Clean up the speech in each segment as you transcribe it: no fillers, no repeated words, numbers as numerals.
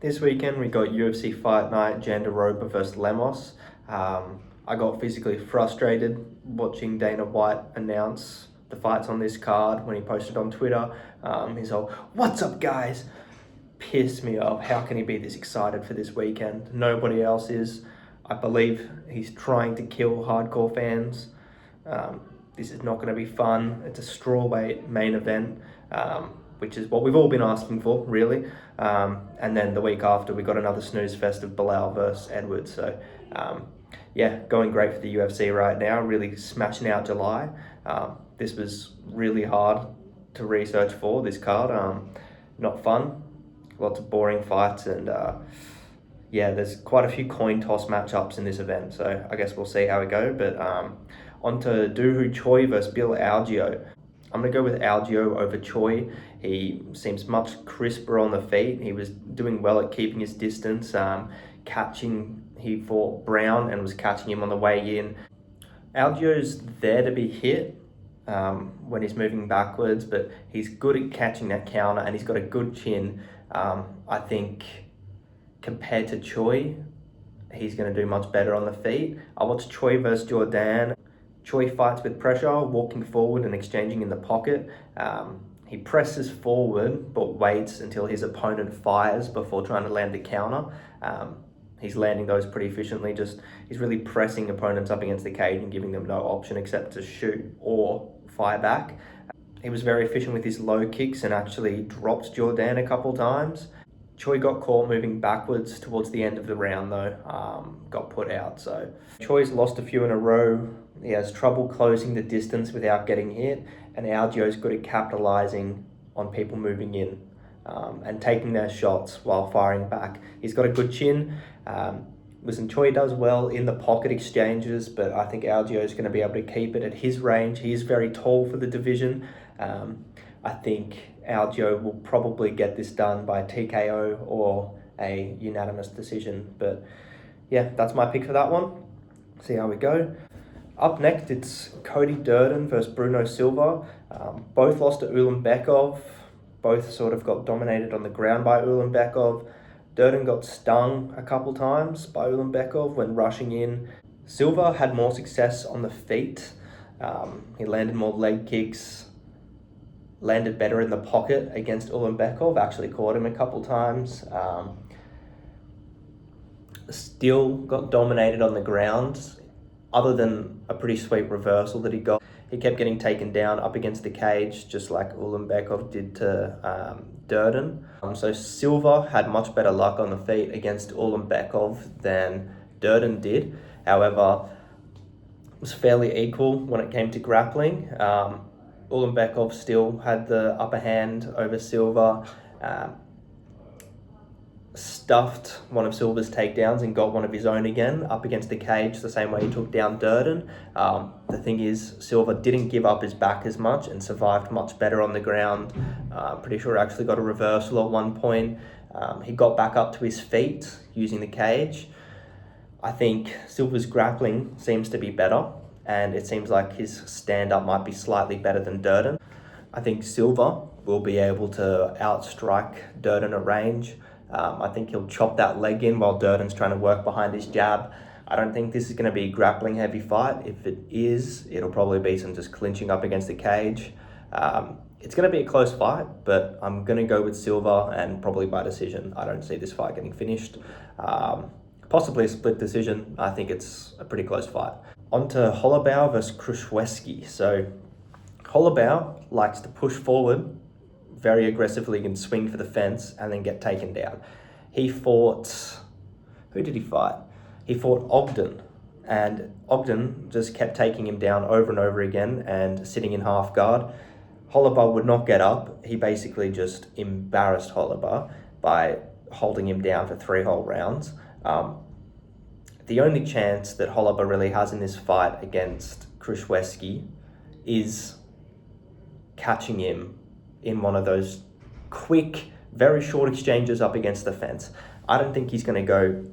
This weekend we got UFC Fight Night, Jandiroba versus Lemos. I got physically frustrated watching Dana White announce the fights on this card when he posted on Twitter. His whole, "What's up guys?" pissed me off. How can he be this excited for this weekend? Nobody else is. I believe he's trying to kill hardcore fans. This is not going to be fun. It's a strawweight main event, which is what we've all been asking for, really. And then the week after, we got another snooze fest of Bilal versus Edwards. So, yeah, going great for the UFC right now, really smashing out July. This was really hard to research for, this card. Not fun, lots of boring fights, and yeah, there's quite a few coin toss matchups in this event, so I guess we'll see how we go. But on to Choi versus Bill Algeo. I'm going to go with Algeo over Choi. He seems much crisper on the feet. He was doing well at keeping his distance, catching. He fought Brown and was catching him on the way in. Algeo's there to be hit when he's moving backwards, but he's good at catching that counter and he's got a good chin. I think compared to Choi, he's going to do much better on the feet. I watched Choi versus Durden. Choi fights with pressure, walking forward and exchanging in the pocket. He presses forward, but waits until his opponent fires before trying to land the counter. He's landing those pretty efficiently. He's really pressing opponents up against the cage and giving them no option except to shoot or fire back. He was very efficient with his low kicks and actually dropped Durden a couple times. Choi got caught moving backwards towards the end of the round though, got put out. So Choi's lost a few in a row. He has trouble closing the distance without getting hit, and Algeo's good at capitalizing on people moving in and taking their shots while firing back. He's got a good chin. Listen, Choi does well in the pocket exchanges, but I think Algeo's going to be able to keep it at his range. He is very tall for the division. I think Algeo will probably get this done by TKO or a unanimous decision. But yeah, that's my pick for that one. See how we go. Up next, it's Cody Durden versus Bruno Silva. Both lost to Ulanbekov. Both sort of got dominated on the ground by Ulanbekov. Durden got stung a couple times by Ulanbekov when rushing in. Silva had more success on the feet. He landed more leg kicks, landed better in the pocket against Ulanbekov, actually caught him a couple times. Still got dominated on the ground, other than a pretty sweet reversal that he got. He kept getting taken down up against the cage, just like Ulanbekov did to Durden. So Silva had much better luck on the feet against Ulanbekov than Durden did. However, it was fairly equal when it came to grappling. Ulanbekov still had the upper hand over Silva, stuffed one of Silva's takedowns and got one of his own again up against the cage the same way he took down Durden. The thing is, Silva didn't give up his back as much and survived much better on the ground. Pretty sure he actually got a reversal at one point. He got back up to his feet using the cage. I think Silva's grappling seems to be better, and it seems like his stand-up might be slightly better than Durden. I think Silva will be able to outstrike Durden at range. I think he'll chop that leg in while Durden's trying to work behind his jab. I don't think this is going to be a grappling heavy fight. If it is, it'll probably be some just clinching up against the cage. It's going to be a close fight, but I'm going to go with Silva and probably by decision. I don't see this fight getting finished. Possibly a split decision. I think it's a pretty close fight. On to Holobaugh versus Kruschwesky. So Holobaugh likes to push forward very aggressively and swing for the fence and then get taken down. He fought... Who did he fight? He fought Ogden, and Ogden just kept taking him down over and over again and sitting in half guard. Holobaugh would not get up. He basically just embarrassed Holobaugh by holding him down for 3 whole rounds. The only chance that Holobaugh really has in this fight against Kruschwesky is catching him in one of those quick, very short exchanges up against the fence. I don't think he's going to go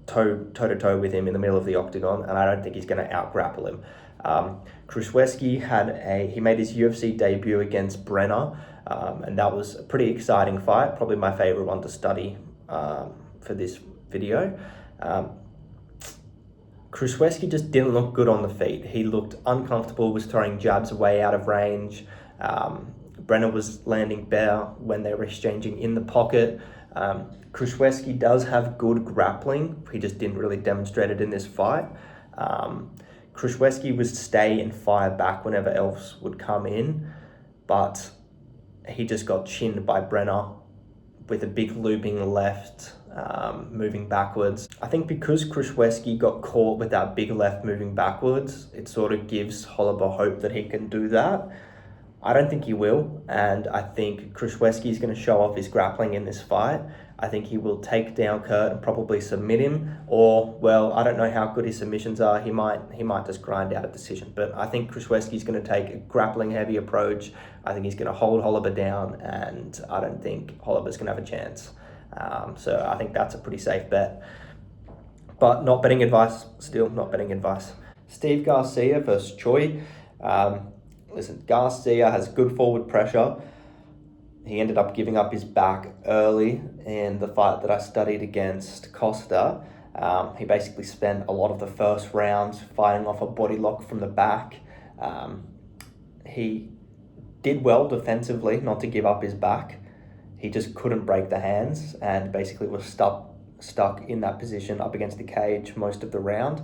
toe-to-toe with him in the middle of the octagon, and I don't think he's going to out-grapple him. Kruschwesky he made his UFC debut against Brenner, and that was a pretty exciting fight, probably my favorite one to study for this video. Kruschwesky just didn't look good on the feet. He looked uncomfortable, was throwing jabs way out of range. Brenner was landing better when they were exchanging in the pocket. Kruschwesky does have good grappling. He just didn't really demonstrate it in this fight. Kruschwesky was stay and fire back whenever else would come in, but he just got chinned by Brenner with a big looping left, moving backwards. I think because Kruschwesky got caught with that big left moving backwards, it sort of gives Holobaugh hope that he can do that. I don't think he will, and I think Kruschwesky is going to show off his grappling in this fight. I think he will take down Kurt and probably submit him, or, well, I don't know how good his submissions are. He might just grind out a decision, but I think Kruschwesky is going to take a grappling-heavy approach. I think he's going to hold Holobaugh down, and I don't think Holobaugh's going to have a chance. So I think that's a pretty safe bet. But not betting advice, still not betting advice. Steve Garcia versus Choi. Listen, Garcia has good forward pressure. He ended up giving up his back early in the fight that I studied against Costa. He basically spent a lot of the first rounds fighting off a body lock from the back. He did well defensively not to give up his back. He just couldn't break the hands and basically was stuck in that position up against the cage most of the round.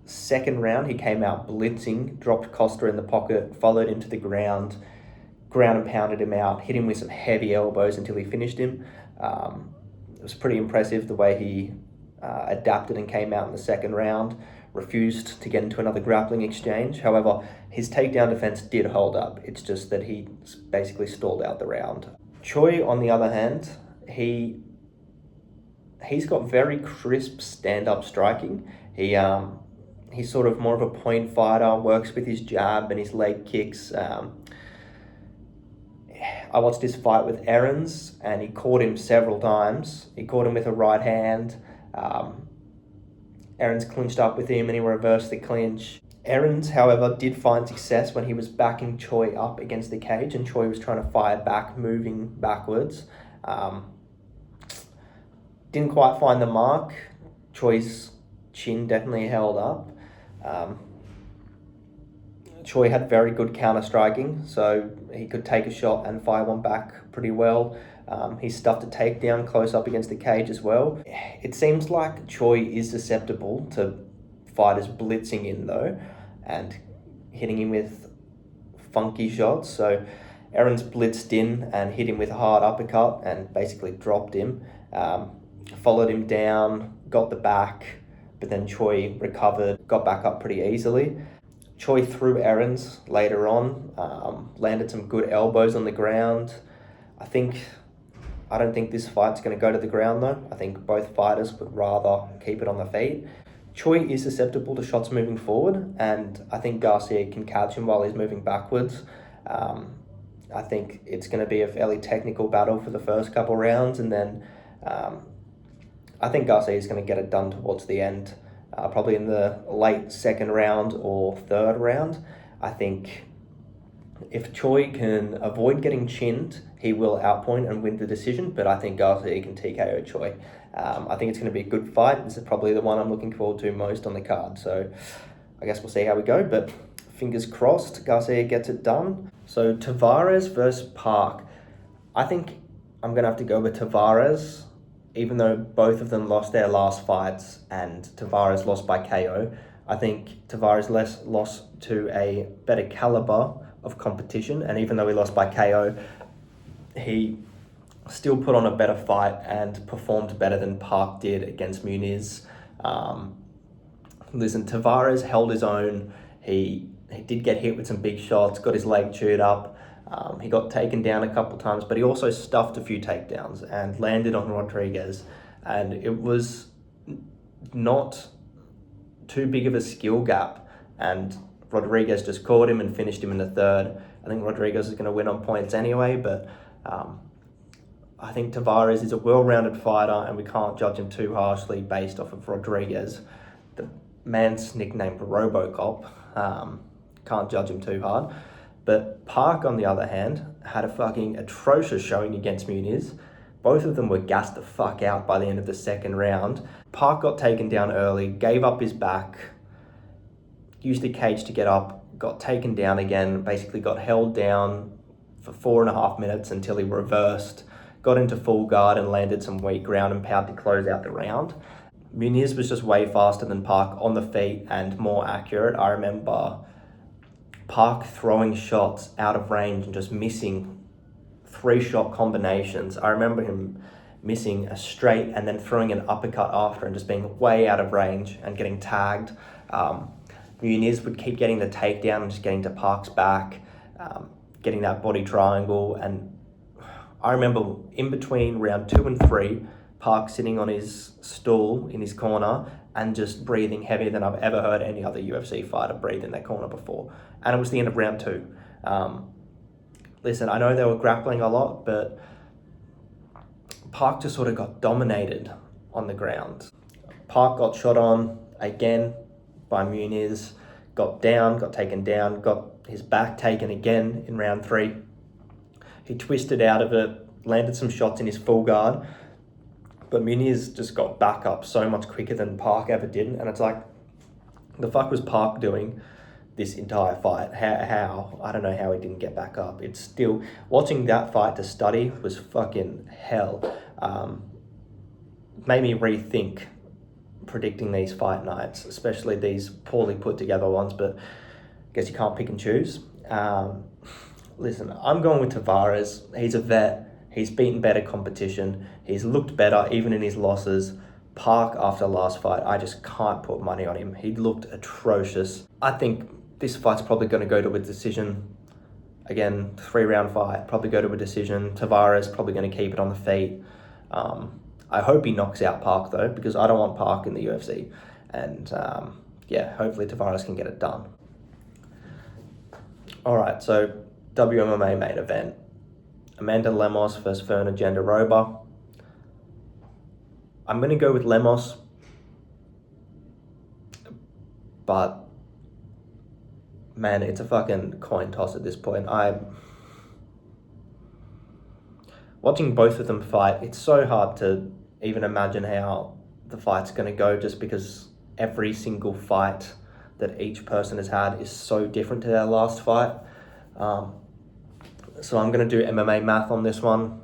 Second round, he came out blitzing, dropped Costa in the pocket, followed him to the ground and pounded him out, hit him with some heavy elbows until he finished him. It was pretty impressive the way he adapted and came out in the second round, refused to get into another grappling exchange. However, his takedown defense did hold up. It's just that he basically stalled out the round. Choi, on the other hand, he's got very crisp stand-up striking. He's sort of more of a point fighter, works with his jab and his leg kicks. I watched his fight with Aarons and he caught him several times. He caught him with a right hand. Aarons clinched up with him and he reversed the clinch. Aarons, however, did find success when he was backing Choi up against the cage and Choi was trying to fire back, moving backwards. Didn't quite find the mark. Choi's chin definitely held up. Choi had very good counter striking, so he could take a shot and fire one back pretty well. He stuffed a takedown close up against the cage as well. It seems like Choi is susceptible to fighters blitzing in though, and hitting him with funky shots. So Aarons blitzed in and hit him with a hard uppercut and basically dropped him. Followed him down, got the back, but then Choi recovered, got back up pretty easily. Choi threw Aarons later on, landed some good elbows on the ground. I don't think this fight's going to go to the ground though. I think both fighters would rather keep it on the feet. Choi is susceptible to shots moving forward, and I think Garcia can catch him while he's moving backwards. I think it's going to be a fairly technical battle for the first couple rounds, and then I think Garcia is going to get it done towards the end. Probably in the late second round or third round. I think if Choi can avoid getting chinned, he will outpoint and win the decision, but I think Garcia can TKO Choi. I think it's going to be a good fight. This is probably the one I'm looking forward to most on the card, so I guess we'll see how we go, but fingers crossed Garcia gets it done. So Tavares versus Park. I think I'm going to have to go with Tavares. Even though both of them lost their last fights and Tavares lost by KO, I think Tavares lost to a better caliber of competition. And even though he lost by KO, he still put on a better fight and performed better than Park did against Muniz. Listen, Tavares held his own. He did get hit with some big shots, got his leg chewed up. He got taken down a couple times, but he also stuffed a few takedowns and landed on Rodriguez. And it was not too big of a skill gap. And Rodriguez just caught him and finished him in the third. I think Rodriguez is going to win on points anyway, but I think Tavares is a well-rounded fighter and we can't judge him too harshly based off of Rodriguez. The man's nicknamed Robocop. Can't judge him too hard. But Park, on the other hand, had a fucking atrocious showing against Muniz. Both of them were gassed the fuck out by the end of the second round. Park got taken down early, gave up his back, used the cage to get up, got taken down again, basically got held down for 4.5 minutes until he reversed, got into full guard and landed some weak ground and pound to close out the round. Muniz was just way faster than Park on the feet and more accurate. I remember Park throwing shots out of range and just missing 3-shot combinations. I remember him missing a straight and then throwing an uppercut after and just being way out of range and getting tagged. Muniz would keep getting the takedown and just getting to Park's back, getting that body triangle. And I remember in between round 2 and 3, Park sitting on his stool in his corner and just breathing heavier than I've ever heard any other UFC fighter breathe in that corner before. And it was the end of round 2. Listen, I know they were grappling a lot, but Park just sort of got dominated on the ground. Park got shot on again by Muniz, got down, got taken down, got his back taken again in round 3. He twisted out of it, landed some shots in his full guard, but Muniz just got back up so much quicker than Park ever did. And it's like, the fuck was Park doing this entire fight? How? I don't know how he didn't get back up. It's still, watching that fight to study was fucking hell. Made me rethink predicting these fight nights, especially these poorly put together ones, but I guess you can't pick and choose. Listen, I'm going with Tavares. He's a vet. He's beaten better competition. He's looked better even in his losses. Park, after last fight, I just can't put money on him. He looked atrocious. I think this fight's probably going to go to a decision. Again, 3-round fight, probably go to a decision. Tavares probably going to keep it on the feet. I hope he knocks out Park though, because I don't want Park in the UFC. And yeah, hopefully Tavares can get it done. All right, so WMMA main event. Amanda Lemos versus Jandiroba. I'm going to go with Lemos, but man, it's a fucking coin toss at this point. Watching both of them fight, it's so hard to even imagine how the fight's going to go, just because every single fight that each person has had is so different to their last fight. So I'm going to do MMA math on this one.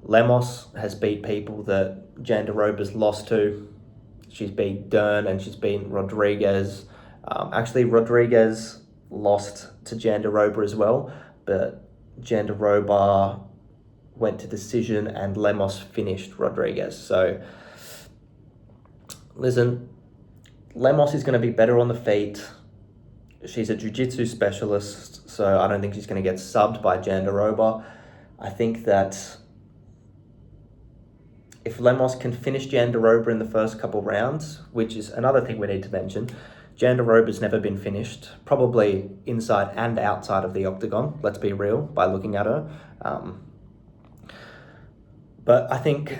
Lemos has beat people that Jandiroba's lost to. She's beat Durden and she's beaten Rodriguez. Actually, Rodriguez lost to Jandiroba as well, but Jandiroba went to decision and Lemos finished Rodriguez. So, listen, Lemos is going to be better on the feet. She's a jiu-jitsu specialist, so I don't think she's going to get subbed by Jandiroba. I think that if Lemos can finish Jandiroba in the first couple rounds, which is another thing we need to mention, Jandiroba's never been finished, probably inside and outside of the octagon, let's be real, by looking at her. But I think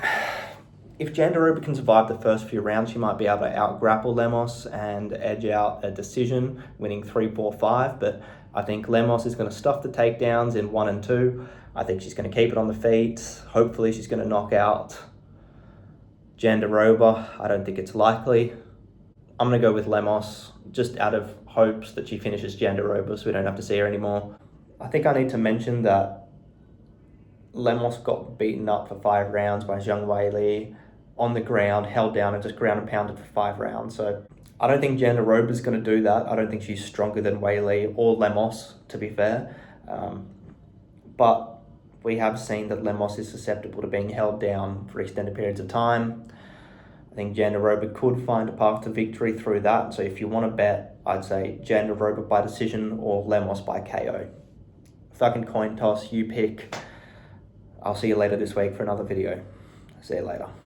if Jandiroba can survive the first few rounds, she might be able to out-grapple Lemos and edge out a decision, winning 3-4-5. But I think Lemos is going to stuff the takedowns in 1 and 2. I think she's going to keep it on the feet. Hopefully she's going to knock out Jandiroba. I don't think it's likely. I'm going to go with Lemos, just out of hopes that she finishes Jandiroba so we don't have to see her anymore. I think I need to mention that Lemos got beaten up for 5 rounds by Zhang Weili on the ground, held down and just ground and pounded for 5 rounds. So I don't think Jandiroba is going to do that. I don't think she's stronger than Weili or Lemos, to be fair. But we have seen that Lemos is susceptible to being held down for extended periods of time. I think Jandiroba could find a path to victory through that. So if you want to bet, I'd say Jandiroba by decision or Lemos by KO. Fucking coin toss, you pick. I'll see you later this week for another video. See you later.